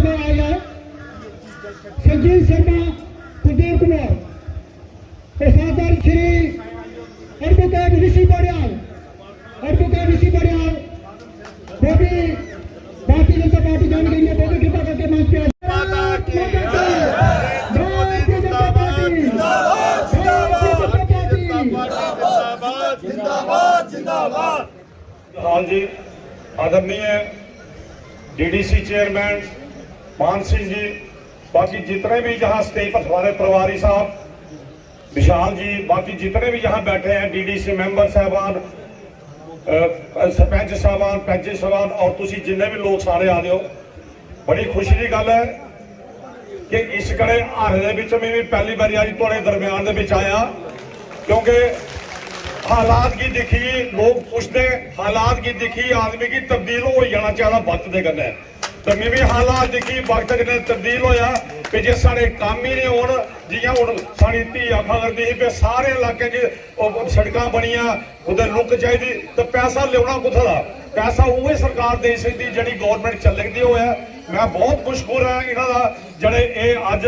में आया संजीव शर्मा, कुलदीप कुमार, प्रसादर श्री एडवोकेट ऋषि बड़ियाल, वो भी भारतीय जनता पार्टी जान गई है। बहुत कृपा करके मंच पे हाँ जी, आदरणीय डीडीसी चेयरमैन मान सिंह जी, बाकी जितने भी यहाँ स्टेज पर हमारे प्रभारी साहब विशाल जी, बाकी जितने भी यहाँ बैठे हैं डीडीसी मेंबर साहबान, सरपंच साहबान, पंच साहबान और तुसी जिन्ने भी लोग सारे आ रहे हो, बड़ी खुशी की गल है कि इस कड़े हारे दे विच मैं भी पहली बारी आज थोड़े दरम्यान दे विच आया, क्योंकि हालात की दिखी, लोग पुछते हालात की दिखी आदमी की तब्दील हो जाना चाहिए वक्त के कन्नै, तो मैं भी हालात दिखी वक्त कन्नै तब्दील होया कि जे साढ़े काम ही नहीं होण, जियां हुण साडी धी आखा करदी ही सारे इलाके च सड़कां बनियां उधर लुक चाहिए, तो पैसा लिया कुत्थों दा, पैसा उही सरकार दे सकदी जिहड़ी गवर्नमेंट चलदी होया। मैं बहुत मशहूर है इन्हां दा जड़े अज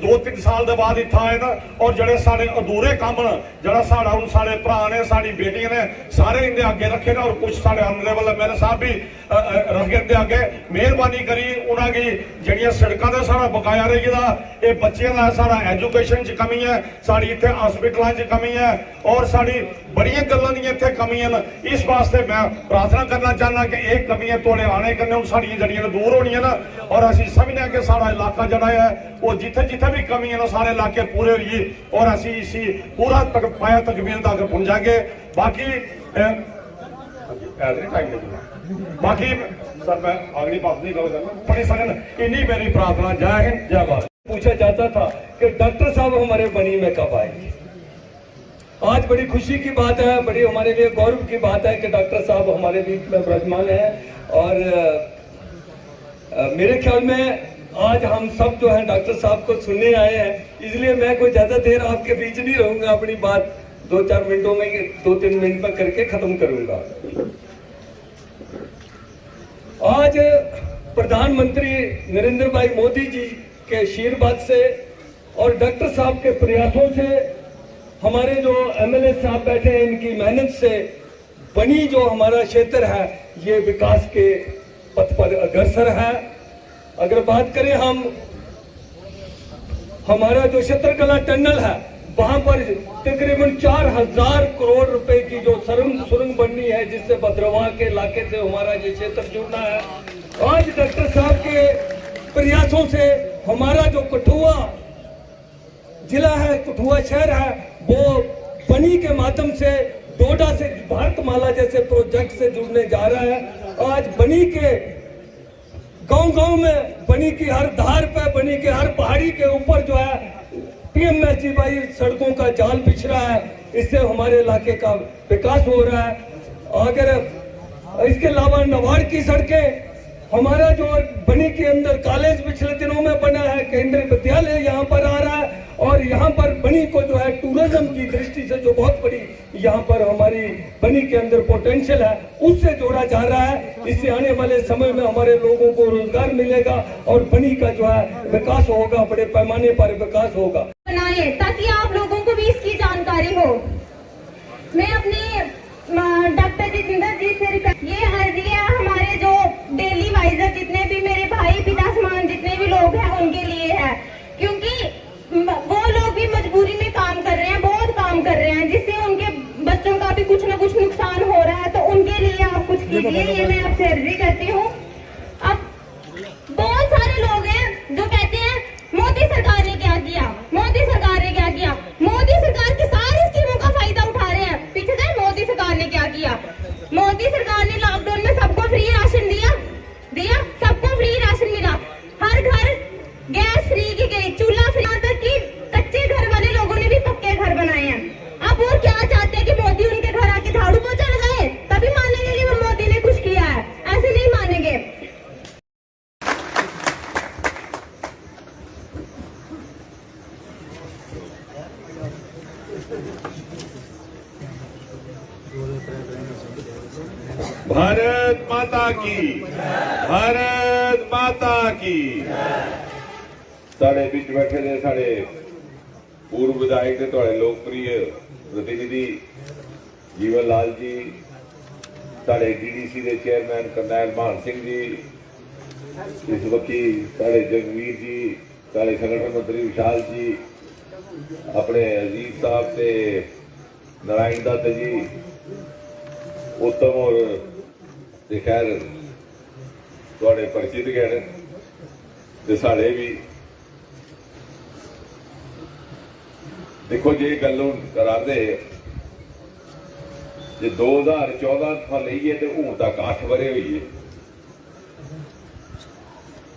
2-3 साल के बाद इत्थे आए ना, और जड़े साढ़े अधूरे काम जड़ा साढ़ा हुण साढ़े भरा ने साड़ी बेटियां ने सारे इनके आगे रखे ना, और कुछ साढ़े ऑनरेबल एमएलए साहब भी रखे इनके आगे। मेहरबानी करी उन्होंने जड़ियां सड़कों का सारा बकाया रही दा, ये बच्चों का सारा एजुकेशन च कमी है, साड़ी इत्थे हॉस्पिटलों च कमी है, और साड़ी बड़ियां गल्लां दी इत्थे कमियां न। इस वास्ते मैं प्रार्थना करना चाहना कि एक कमियां थोड़े आने कन्नै हुण साड़ियां जड़ियां दूर होनियां ना, और असीं समझने कि सारा इलाका जड़ा है वो जिथे जिथे भी कमियां ना सारे इलाके पूरे होइए, और असीं इसी पूरा तक पाया तकमील तक पहुंचांगे। बाकी बाकी सर मैं अगली बात नहीं करूंगा, बड़ी सगन इन्हीं मेरी प्रार्थना। जय हिंद जय भारत। पूछा जाता था कि डॉक्टर साहब हमारे बनी में कब आएंगे। आज बड़ी खुशी की बात है, बड़ी हमारे लिए गौरव की बात है कि डॉक्टर साहब हमारे बीच में विराजमान हैं, और मेरे ख्याल में आज हम सब जो है डॉक्टर साहब को सुनने आए हैं, इसलिए मैं कोई ज्यादा देर आपके बीच नहीं रहूंगा, अपनी बात 2-4 मिनटों में 2-3 मिनट में करके खत्म करूंगा। आज प्रधानमंत्री नरेंद्र भाई मोदी जी के आशीर्वाद से और डॉक्टर साहब के प्रयासों से, हमारे जो एमएलए साहब बैठे हैं इनकी मेहनत से बनी जो हमारा क्षेत्र है ये विकास के पथ पर अग्रसर है। अगर बात करें हम, हमारा जो चित्रकला टनल है वहां पर तकरीबन 4000 करोड़ रुपए की जो सुरंग बननी है, जिससे भद्रवाह के इलाके से हमारा ये क्षेत्र जुड़ना है। आज डॉक्टर साहब के प्रयासों से हमारा जो कठुआ जिला है, कठुआ शहर है, वो बनी के माध्यम से डोडा से भारतमाला जैसे प्रोजेक्ट से जुड़ने जा रहा है। आज बनी के गांव-गांव में, बनी की हर धार पे, बनी के हर पहाड़ी के ऊपर जो है पीएमएसजीवाई सड़कों का जाल बिछ रहा है, इससे हमारे इलाके का विकास हो रहा है। अगर इसके अलावा नवाड़ की सड़कें, हमारा जो बनी के अंदर कॉलेज पिछले दिनों में बना है, केंद्रीय विद्यालय यहाँ पर आ रहा है, और यहाँ पर बनी को जो है टूरिज्म की दृष्टि से जो बहुत बड़ी यहाँ पर हमारी बनी के अंदर पोटेंशियल है उससे जोड़ा जा रहा है। इससे आने वाले समय में हमारे लोगों को रोजगार मिलेगा और बनी का जो है विकास होगा, बड़े पैमाने पर विकास होगा। बनाए ताकि आप लोगों को भी इसकी जानकारी हो। मैं अपनी डॉक्टर जितेंद्र जी से ये अर्जी है हमारे जो डेली वाइजर जितने भी मेरे भाई पिता समान जितने भी लोग हैं उनके लिए है, क्योंकि वो लोग भी मजबूरी में काम कर रहे हैं, बहुत काम कर रहे हैं, जिससे उनके बच्चों का भी कुछ ना कुछ नुकसान हो रहा है, तो उनके लिए आप कुछ कीजिए, ये मैं आपसे अर्जी करती हूँ। अब बहुत सारे लोग हैं जो कहते हैं मोदी सरकार ने क्या किया, मोदी सरकार ने क्या किया। मोदी सरकार की सारी स्कीमों का फायदा उठा रहे हैं। पीछे गए, मोदी सरकार ने क्या किया। मोदी सरकार ने लॉकडाउन में सबको फ्री राशन दिया, सबको फ्री राशन मिला, हर घर गैस फ्री की गई, चूल्हा फ्री, यहाँ तक कि कच्चे घर वाले लोगों ने भी पक्के घर बनाए हैं। अब वो क्या चाहते हैं कि मोदी उनके घर आके झाड़ू पोछा लगाए, तभी मानेंगे कि वो मोदी ने कुछ किया है, ऐसे नहीं मानेंगे। भारत माता की, भारत माता की। साढ़े बीच बैठे ने साढ़े पूर्व विधायक ने थोड़े लोकप्रिय प्रतिनिधि जीवन लाल जी, साढ़े डीडीसी के चेयरमैन करनैल मान सिंह जी, इस वकील साढ़े जगवीर जी, साढ़े संगठन मंत्री विशाल जी, अपने अजीज साहब से नारायण दत्त जी, उत्तम और खैर थोड़े परिचित गए ते साढ़े भी देखो जे गलों कराते जे 2014 था लीए तो हूं तक 8 वरे हुई है।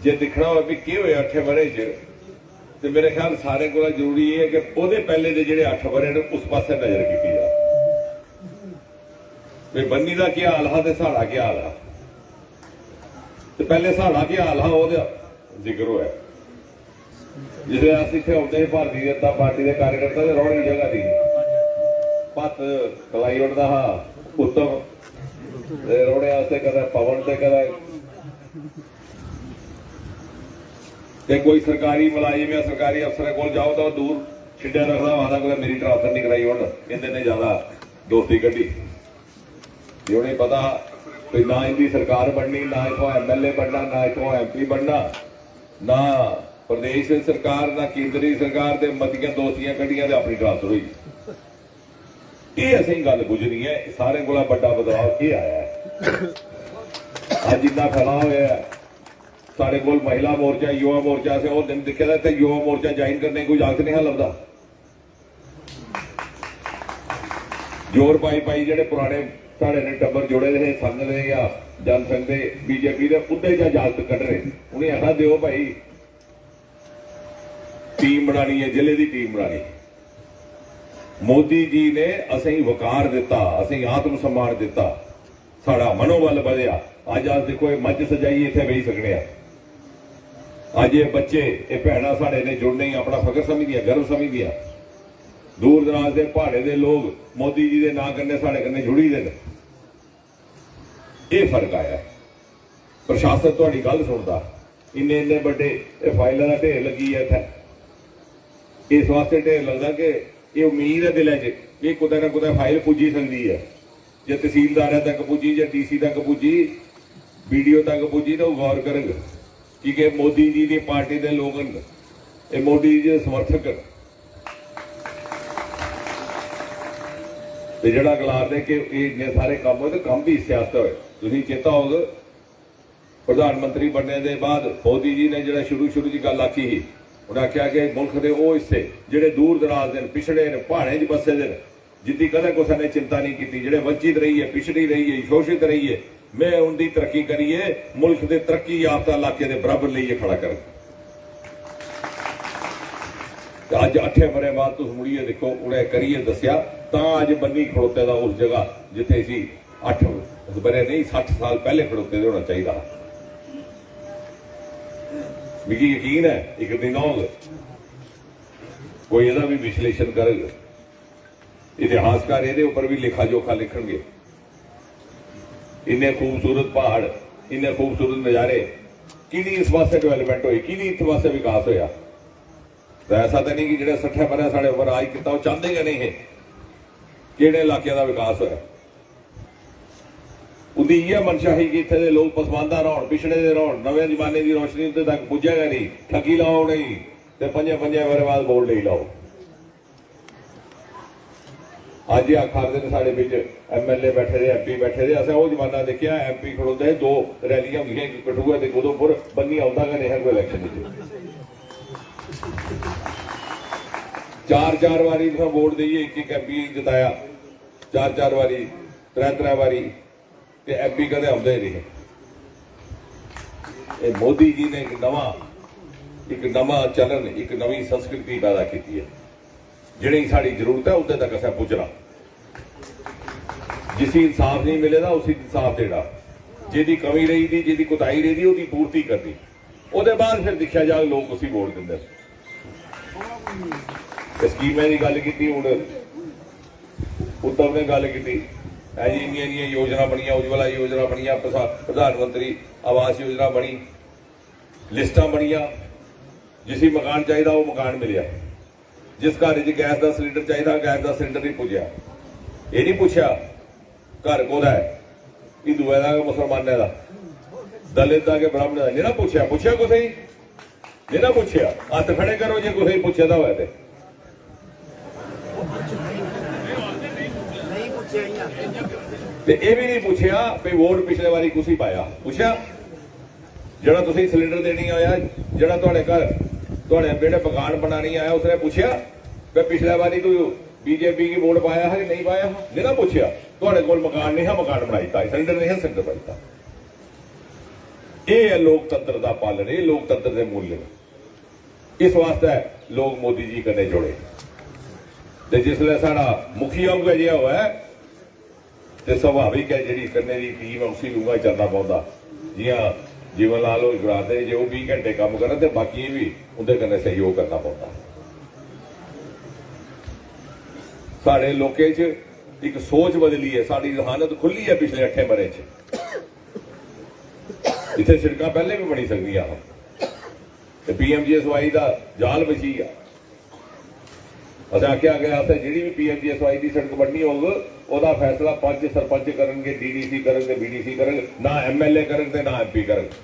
जे दिखना हो भी की होया 8 वरे च तो मेरे ख्याल सारे को जरूरी है कि ओदे पहले दे जेडे 8 वरे ने उस पासे नजर की जा भी बन्नी का क्या हाल है तो साड़ा क्या हाल है। तो पहले साड़ा क्या हाल है वो जिक्र होया जिसले अस इतने आते भारतीय जनता पार्टी के कार्यकर्ता ने रौड़ी जगह थी भत्त कलाई उड़ता हा उत्तम रौड़े वास्ते कदा पवन से कदा कोई सरकारी मुलाजिम या सरकारी अफसर को जाओ तो दूर छिड्या रखता वहां को मेरी ट्रांसफर नहीं कराई होने कहते ने ज्यादा दोस्ती कढ़ी जो नहीं पता कोई ना इनकी सरकार बननी, ना इतों MLA बनना, ना इतों MP बनना, ना प्रदेश सरकार ना केंद्रीय सरकार के मतियां दोस्तियां कढ़ियां ते अपनी ट्रांसफर हुई। ये असी गल गुजरी है सारे को बड़ा बदलाव ये आया है। अज इन्ना खड़ा होया साढ़े को महिला मोर्चा युवा मोर्चा से वो दिन दिखे था युवा मोर्चा ज्वाइन करने कोई जागत नहीं लगता जोर पाई पाई जेडे पुराने साढ़े ने टब्बर जोड़े रहे संघ दे या जनसंघ दे बीजेपी दे उदे जा जागत कढ़ रहे उन्हें ऐसा दिओ भाई टीम बनानी है जिले की टीम बनानी। मोदी जी ने असें वकार दिता, असें आत्म सम्मान दिता, साड़ा मनोबल बढ़िया। अज अस देखो मंच सजाई इत्थे बही सकने अज ये बच्चे ये भैणा साढ़े ने जुड़ने ही अपना फकर समझदियां गर्व समझदियां। दूर दराज के पहाड़े के लोग मोदी जी के नां कन्ने साढ़े कन्ने जुड़ी दे ये फर्क आया। प्रशासन तुहाडी गल सुनदा इन्ने इन्ने बड़े फाइलों का ढेर लगी है इत्थे इस वास्ते ढेर लगता कि ये उम्मीद है दिल च कि कुदै ना कुदै फाइल पुजी सकती है जे तहसीलदार तक पुजी जे DC तक पुजी BDO तक पुजी तो गौर करेंगे क्योंकि मोदी जी की पार्टी के लोग ये मोदी जी के समर्थक तो जड़ा गलार दे कि इन्ने सारे काम होए तो काम भी सियासत होए। तुसीं चेता होग प्रधानमंत्री बनने के बाद मोदी जी ने जड़ा शुरू की गल आखी ही उन्हें आख्या कि मुल्क के वो हिस्से जिहड़े दूर दराज ने पिछड़े ने पहाड़े च बसे दे जिंदी कदे किसी ने चिंता नहीं की जिहड़े वंचित रही है पिछड़ी रही है शोषित रही है मैं उनकी तरक्की करिए मुल्क के तरक्की याफ्ता इलाके के बराबर लिए खड़ा कर। अज 8 वरे बाद तुम मुड़िए देखो उन्हें करिए दसिया अज बन्नी खड़ोते का उस जगह जिथे सी 8 वरे नहीं 60 साल पहले खड़ोते होना चाहिए। मिगी यकीन है एक दिन आऊंगा कोई ਇਹਦਾ भी विश्लेषण करेगा इतिहासकार ਇਹਦੇ ऊपर भी लेखा जोखा लिखेंगे। इन्ने खूबसूरत पहाड़ इन्ने खूबसूरत नज़ारे कि इस वास्ते डेवलपमेंट हुई कि इस वास्ते विकास होया। तो ऐसा तो नहीं कि जो 60 वरे साढ़े उपर आज किया चाहते या नहीं है किहड़े इलाके का विकास होया। उनकी यह मंशा है कि इतने लोग पसमानदा रहन पिछड़े दे रहन नवे जमाने की रोशनी उत्ते तक पुजेगा नहीं ठगी लाओ नहीं तो 5 वरे बाद वोट नहीं लाओ। अज आखर दिन साढ़े बिच MLA बैठे थे MP बैठे थे असं वो जमाना देखा MP खड़ोते 2 रैलियां होंगे कठुआ के उधमपुर बन्नी आता गै नहीं है कोई इलैक्शन 4 वारी वोट दईए एक MP जिताया 4 वारी 3 वारी MP कदे आते नहीं। मोदी जी ने एक नवा चलन एक नवी संस्कृति पैदा की है जिहड़ी साड़ी जरूरत है उदे तक असें पुजना। जिसी इंसाफ नहीं मिलेगा उसी इंसाफ देना जिहदी कमी रही थी जिहदी कुताही रही थी उसकी पूर्ति करनी उसके बाद फिर देखा जाए लोग उसी वोट देंगे। स्कीमें की गल की हूँ उत्तम ने गल की जी इन्नियां योजना बनिया उज्जवला योजना बनिया प्रधानमंत्री आवास योजना बनी लिस्टां बनिया, जिसी मकान चाहिए वो मकान मिलिया, जिस घर च गैस का सिलेंडर चाहिए गैस का सिलेंडर नहीं पुज्या। ये नहीं पूछा घर कोदा है, हिंदुआ का मुसलमाना का, दलित का कि ब्राह्मण का, नहीं ना पूछा। पूछा कुछ नहीं ना पूछा। हथ खड़े करो जो कुछ पूछे तो है। ये भी नहीं पूछा भी वोट पिछले बारी कुछ पाया। पूछा जरा तुम सिलेंडर देनी आया, जरा थोड़े घर थोड़े बेटे मकान बनानी आया, उसने पूछा कि पिछले बारी तू बीजेपी की वोट पाया है कि नहीं पाया। नहीं ना पूछा। थोड़े को मकान नहीं है, मकान बनाईता, सिलेंडर नहीं है, सिलेंडर बनाईता। ये है लोकतंत्र का पालन, ये लोकतंत्र के मूल्य। इस वास्ते लोग मोदी जी कन्ने जुड़े। ते जिसले साडा मुखिया उगा जिहा होया ते स्वाभाविक है जी कन्ने की टीम उसी लूंगा चलना पौंदा। जियां जीवन लाल हो कराते जो 20 घंटे काम करन ते बाकी भी उनके कन्ने सहयोग करना पौंदा। साडे लोकें च एक सोच बदली है, साडी जहानत खुली है पिछले 8 महीने च। इत्थे सड़कां पहले भी बनी सकदियां हन ते PMGSY का जाल बची है। असें आख्या गया जी भी PMGSY की सड़क बननी होग वह फैसला 5 सरपंच करनगे, DDC करनगे, BDC करनगे, ना MLA करनगे ना MP करनगे।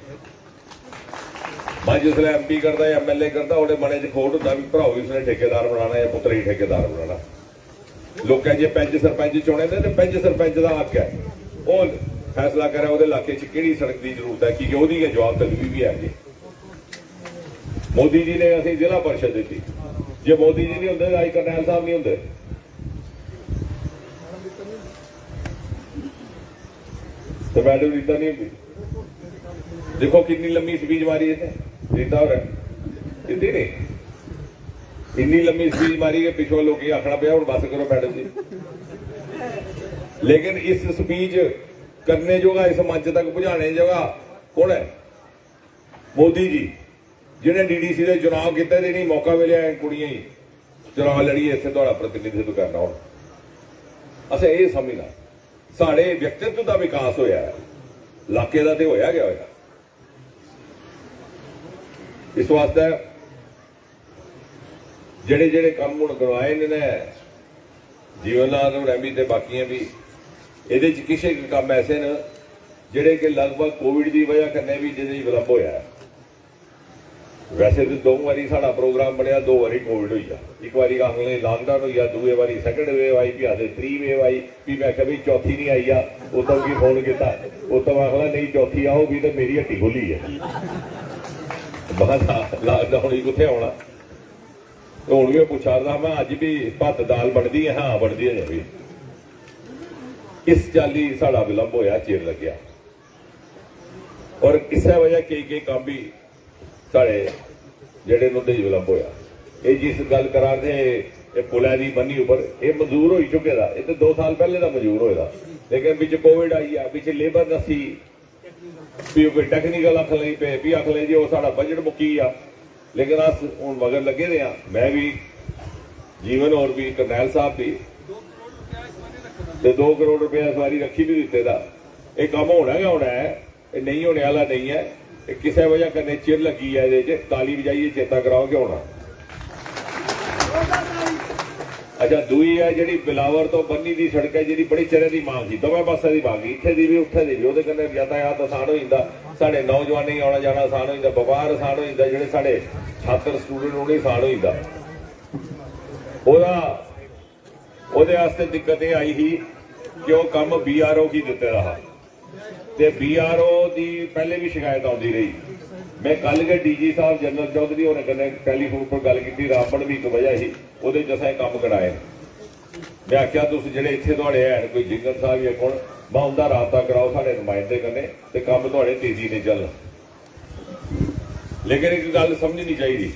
मैं जिसले MP करता या MLA करता वो मने च खोट होंदा भी भराओ उसने ठेकेदार बनाना या पुत्र ही ठेकेदार बनाना। लोकें जे पंच सरपंच चुने तो पंच सरपंच का हक है, वो फैसला करे वो इलाके कि सड़क की जरूरत है, क्योंकि वो जवाब तलबी भी है। मोदी जी ने असीं जिला परिषद दी, जे मोदी जी नहीं होंगे अज करनैल साहब नहीं होंगे। तो मैडम रीता नहीं होंगी। देखो कितनी लंबी स्पीच मारी है रीता हो रहा इतनी नहीं, इन्नी लंबी स्पीच मारी है पिछले लोग आखना पाया हूँ बस करो मैडम जी। लेकिन इस स्पीच करने जोगा, इस मंच तक पहुंचाने जोगा कौन है? मोदी जी, जिन्हें DDC के चुनाव किए नहीं मौका मिले कुड़ियां ही चुनाव लड़िए इतने थोड़ा प्रतिनिधित्व करना। हो अच्छा ये समझना साढ़े व्यक्तित्व का विकास होया है, इलाके का तो होया गया होया। इस वास्ते जेड़े जेड़े काम हुण करवाए ने जीवन लाल रैमी ते बाकियां भी ये किसी काम ऐसे न जेड़े कि लगभग कोविड की वजह कन्ने भी जिहदे विलंब होया है। वैसे तो 2 बारी साडा प्रोग्राम बनया, 2 बारी कोविड हुई है। एक बारी अगले लॉकडाउन हुई है, दूसरी बारी सैकंड वेव आई, भी आते 3 वेव आई भी। मैं कभी चौथी नहीं आई आ, उतो भी फोन किया, उतो आखला नहीं चौथी आओ भी तो मेरी हट्टी खुली है। लॉकडाउन ही कुत्थे आना। तो हुण भी पूछा रहा मैं अज भी भत्त दाल बनती है, हाँ बनती है भी। इस चाली साडा विलंब होया, चिर लग्या और इस वजह कई काम भी साढ़े जेडे नुंदे विलंब होया। ये जिस गल करा दे पुलै दी बन्नी उपर ये मंजूर हो चुके दा, ये तो 2 साल पहले का मंजूर होया। लेकिन बिच कोविड आई है, पिछे लेबर नसी भी कोई टैक्नीकल आख लगी पे भी आख ले जी वो साडा बजट मुक्की आ। लेकिन अस हुण मगर लगे दे, मैं भी जीवन और भी करनैल साहब भी 2 करोड़ रुपया इस बारी रखी भी दिते दा। ये काम होना है, ये नहीं होने वाला नहीं है। किसी वजह करने चिर लगी है, ये ताली बजाइए चेता कराओ कि होना। अच्छा दूई है जी बिलावर तो बन्नी की सड़क है जी बड़ी चिर की मांग थी, दोवें पासे की मांग, इत्थे दी भी उत्थे दी भी। उहदे कन्नै यातायात आसान हो जाता, साढ़े नौजवान ही आना जाना आसान हो जाता, व्यापार आसान हो जाता, जिहड़े साढ़े छात्र स्टूडेंट उन्हें आसान हो जाता। ਉਹਦੇ वास्ते दिक्कत ये आई ही कि वह काम BRO की दिते रहा ते BRO की पहले भी शिकायत आती रही। मैं कल के DG साहब जनरल चौधरी होने कन्नै टैलीफोन पर गल की, रामबन भी एक वजह ही वो जैसा काम कराए। मैं आख्या तुम जेडे इतने थोड़े है कोई जिंगल साहब या कौन मैं उनका राबता कराओ साढ़े नुमाइंदे कन्नै ते काम थोड़े तेजी ने चल। लेकिन एक गल समझनी चाहिए,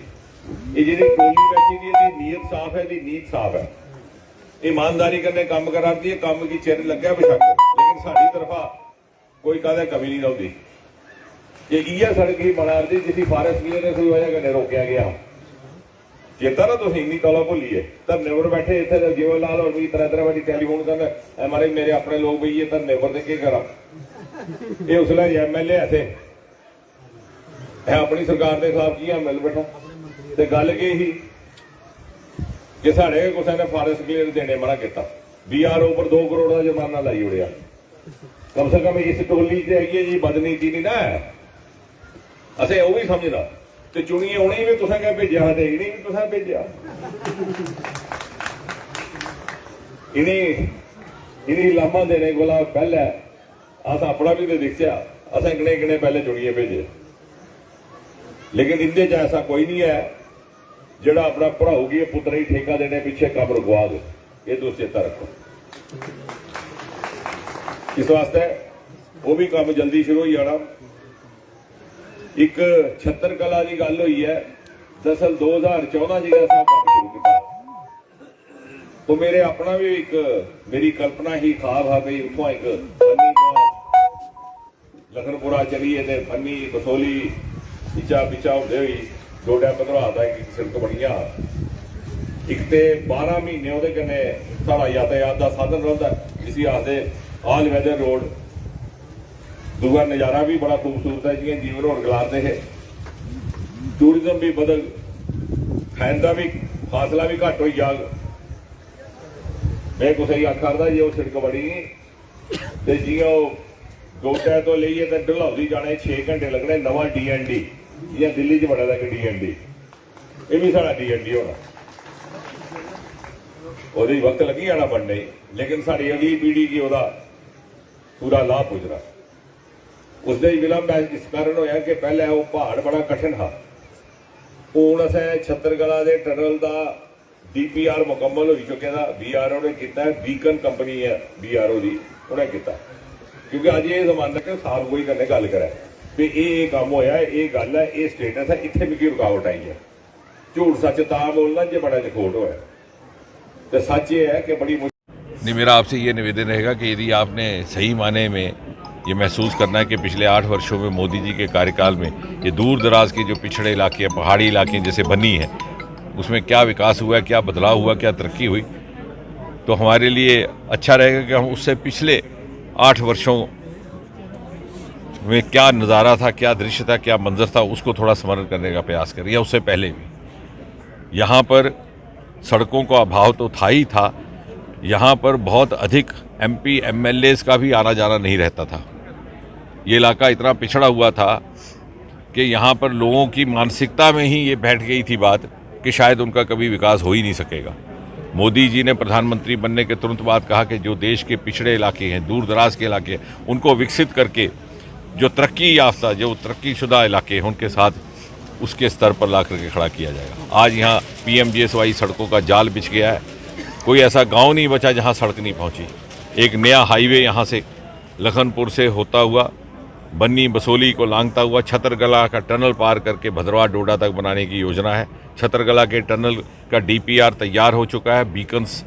ये जी टोली बैठी दी नीयत साफ है, नीयत साफ है, ईमानदारी करने काम कराती है, काम की चिर लग्या बेशक, लेकिन साड़ी तरफा कोई कदे कमी नहीं होती। ये इह सड़क ही बना दी जिसकी फॉरेस्ट क्लियर कोई वजह कन्नै रोकया गया। चेता ना तुम इन्नी तौला भुलीए धरने पर बैठे इतने जीवन लाल और भी 3 बारी टैलीफोन करना हमारे मेरे अपने लोग भी ये धरने पर क्या करा। ये उसले MLA थे, मैं अपनी सरकार के खिलाफ की मिल बैठा तो गल ये ही कि साढ़े किसी ने फॉरेस्ट क्लीयर देने मना किया, BRO पर 2 करोड़ का जुर्माना लाई उड़िया। कम से कम इस टोली से है जी बदनीति नहीं ना है, असें वो भी समझना तो चुनिए उन्हें भी तुसें क्या भेजा है, इन्हें भी तुसें भेजा, इन्हें लामा देने को पहले अस अपना भी तो दिखा, असें किने किने पहले चुनिए भेजे। लेकिन इनके च ऐसा कोई नहीं है जिहड़ा अपना भराऊगी पुत्र ही ठेका देने पिछे काम रुकवा दो, ये तो चेता रखो। इस वास्ते वो भी काम जल्दी शुरू हो जाना। एक छत्तर कला की गल हुई है, दरअसल 2014 जी काम शुरू किया तो मेरे अपना भी एक मेरी कल्पना ही ख्वाब है भाई उतों एक फनी लखनपुरा चलीए तो फनी बसोली पिछा पिछा होते हुई 2 डैम भदरवाह एक सड़क बनी आ, एक तो 12 महीने वो कन्ने साड़ा यातायात का साधन रहा जिसी आखते ऑल वेदर रोड। दूसरा नज़ारा भी बड़ा खूबसूरत है जियां जीवन होर गलाते हैं, टूरिज्म भी बदल, खान का भी फासला भी घट हो जाग। मैं कुछ आखा जो सड़क बनी तो जियां गोटा तो लेइए तो ढलौदी जाने 6 घंटे लगने, नवा DND जियां दिल्ली च बना था कि DND, ये भी साड़ा DND होना, वो वक्त लगी जाना बनने, लेकिन साड़ी अगली पीढ़ी की वह पूरा लाभ पुजना। उसका विलंब इस कारण होया कि पहले वो पहाड़ बड़ा कठिन था, हूँ असें छत्तरकला के टनल का DPR मुकम्मल हो चुके था, BRO ने किया, बीकन कंपनी है BRO की उन्हें किया, क्योंकि अज ये जमाना कि साफ कोई कन्नै गल करे भी ये काम होया, ये गल है, ये स्टेटस है, इत्थे भी रुकावट आई है। झूठ सच तां बोलना जो बड़ा चखोट होया, तो सच ये है कि बड़ी नहीं। मेरा आपसे ये निवेदन रहेगा कि यदि आपने सही माने में ये महसूस करना है कि पिछले 8 वर्षों में मोदी जी के कार्यकाल में ये दूर दराज के जो पिछड़े इलाके हैं, पहाड़ी इलाके जैसे बनी है, उसमें क्या विकास हुआ, क्या बदलाव हुआ, क्या तरक्की हुई, तो हमारे लिए अच्छा रहेगा कि हम उससे पिछले 8 वर्षों में क्या नज़ारा था, क्या दृश्य था, क्या मंजर था, उसको थोड़ा स्मरण करने का प्रयास करें। या उससे पहले भी यहाँ पर सड़कों का अभाव तो था ही था, यहाँ पर बहुत अधिक MP MLAs का भी आना जाना नहीं रहता था। ये इलाका इतना पिछड़ा हुआ था कि यहाँ पर लोगों की मानसिकता में ही ये बैठ गई थी बात कि शायद उनका कभी विकास हो ही नहीं सकेगा। मोदी जी ने प्रधानमंत्री बनने के तुरंत बाद कहा कि जो देश के पिछड़े इलाके हैं, दूर दराज के इलाके हैं, उनको विकसित करके जो तरक्की याफ्ता, जो तरक्कीशुदा इलाके हैं, उनके साथ उसके स्तर पर ला करके खड़ा किया जाएगा। आज यहाँ PMGSY सड़कों का जाल बिछ गया है, कोई ऐसा गांव नहीं बचा जहाँ सड़क नहीं पहुँची। एक नया हाईवे यहाँ से लखनपुर से होता हुआ बन्नी बसोली को लांघता हुआ छतरगला का टनल पार करके भदरवाह डोडा तक बनाने की योजना है। छतरगला के टनल का DPR तैयार हो चुका है, बीकन्स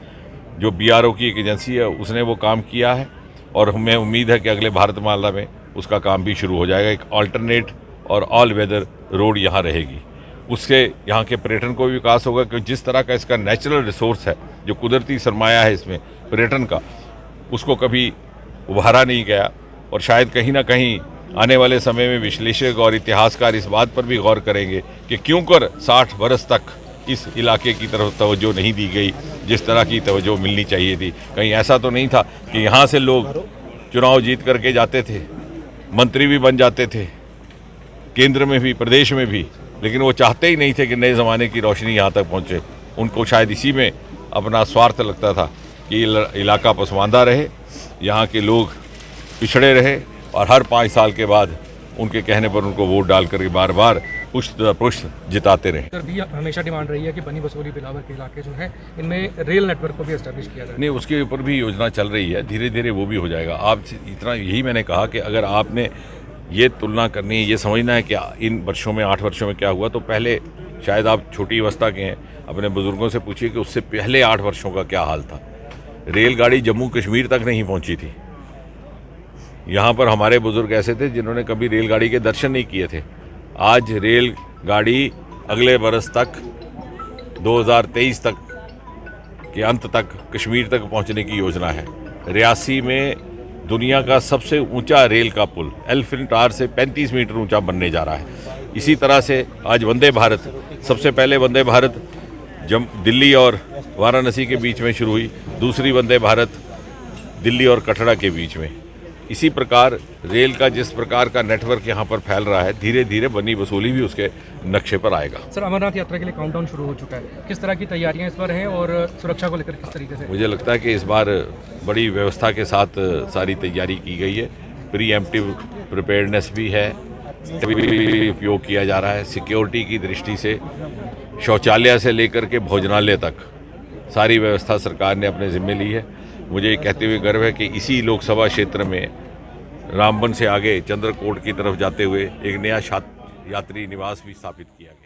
जो BRO की एक एजेंसी है उसने वो काम किया है, और हमें उम्मीद है कि अगले भारतमाला में उसका काम भी शुरू हो जाएगा। एक अल्टरनेट और ऑल वेदर रोड यहाँ रहेगी, उससे यहाँ के पर्यटन को भी विकास होगा, क्योंकि जिस तरह का इसका नेचुरल रिसोर्स है, जो कुदरती सरमाया है इसमें पर्यटन का, उसको कभी उभारा नहीं गया। और शायद कहीं ना कहीं आने वाले समय में विश्लेषक और इतिहासकार इस बात पर भी गौर करेंगे कि क्यों कर 60 बरस तक इस इलाके की तरफ तवज्जो नहीं दी गई जिस तरह की तवज्जो मिलनी चाहिए थी। कहीं ऐसा तो नहीं था कि यहाँ से लोग चुनाव जीत करके जाते थे, मंत्री भी बन जाते थे, केंद्र में भी प्रदेश में भी, लेकिन वो चाहते ही नहीं थे कि नए ज़माने की रोशनी यहाँ तक पहुँचे। उनको शायद इसी में अपना स्वार्थ लगता था कि इलाका पसमानदा रहे, यहाँ के लोग पिछड़े रहे, और हर 5 साल के बाद उनके कहने पर उनको वोट डाल कर बार बार पुष्ट जिताते रहे। भी हमेशा डिमांड रही है कि बनी बसोली बिलावर के इलाके जो है इनमें रेल नेटवर्क को भी एस्टेब्लिश किया जाए। नहीं, उसके ऊपर भी योजना चल रही है, धीरे धीरे वो भी हो जाएगा। आप इतना यही मैंने कहा कि अगर आपने ये तुलना करनी है, ये समझना है कि इन वर्षों में 8 वर्षों में क्या हुआ, तो पहले शायद आप छोटी अवस्था के हैं, अपने बुजुर्गों से पूछिए कि उससे पहले 8 वर्षों का क्या हाल था। रेलगाड़ी जम्मू कश्मीर तक नहीं पहुंची थी। यहाँ पर हमारे बुजुर्ग ऐसे थे जिन्होंने कभी रेलगाड़ी के दर्शन नहीं किए थे। आज रेलगाड़ी अगले बरस तक 2023 तक के अंत तक कश्मीर तक पहुँचने की योजना है। रियासी में दुनिया का सबसे ऊंचा रेल का पुल एलिफेंट टावर से 35 मीटर ऊंचा बनने जा रहा है। इसी तरह से आज वंदे भारत, सबसे पहले वंदे भारत दिल्ली और वाराणसी के बीच में शुरू हुई, दूसरी वंदे भारत दिल्ली और कटरा के बीच में। इसी प्रकार रेल का जिस प्रकार का नेटवर्क यहाँ पर फैल रहा है, धीरे धीरे बनी वसूली भी उसके नक्शे पर आएगा। सर, अमरनाथ यात्रा के लिए काउंटडाउन शुरू हो चुका है, किस तरह की तैयारियां इस बार हैं और सुरक्षा को लेकर किस तरीके से? मुझे लगता है कि इस बार बड़ी व्यवस्था के साथ सारी तैयारी की गई है। प्री एम्प्टिव प्रिपेयर्डनेस भी है, उपयोग किया जा रहा है। सिक्योरिटी की दृष्टि से शौचालय से लेकर के भोजनालय तक सारी व्यवस्था सरकार ने अपने जिम्मे ली है। मुझे कहते हुए गर्व है कि इसी लोकसभा क्षेत्र में रामबन से आगे चंद्रकोट की तरफ जाते हुए एक नया यात्री निवास भी स्थापित किया गया।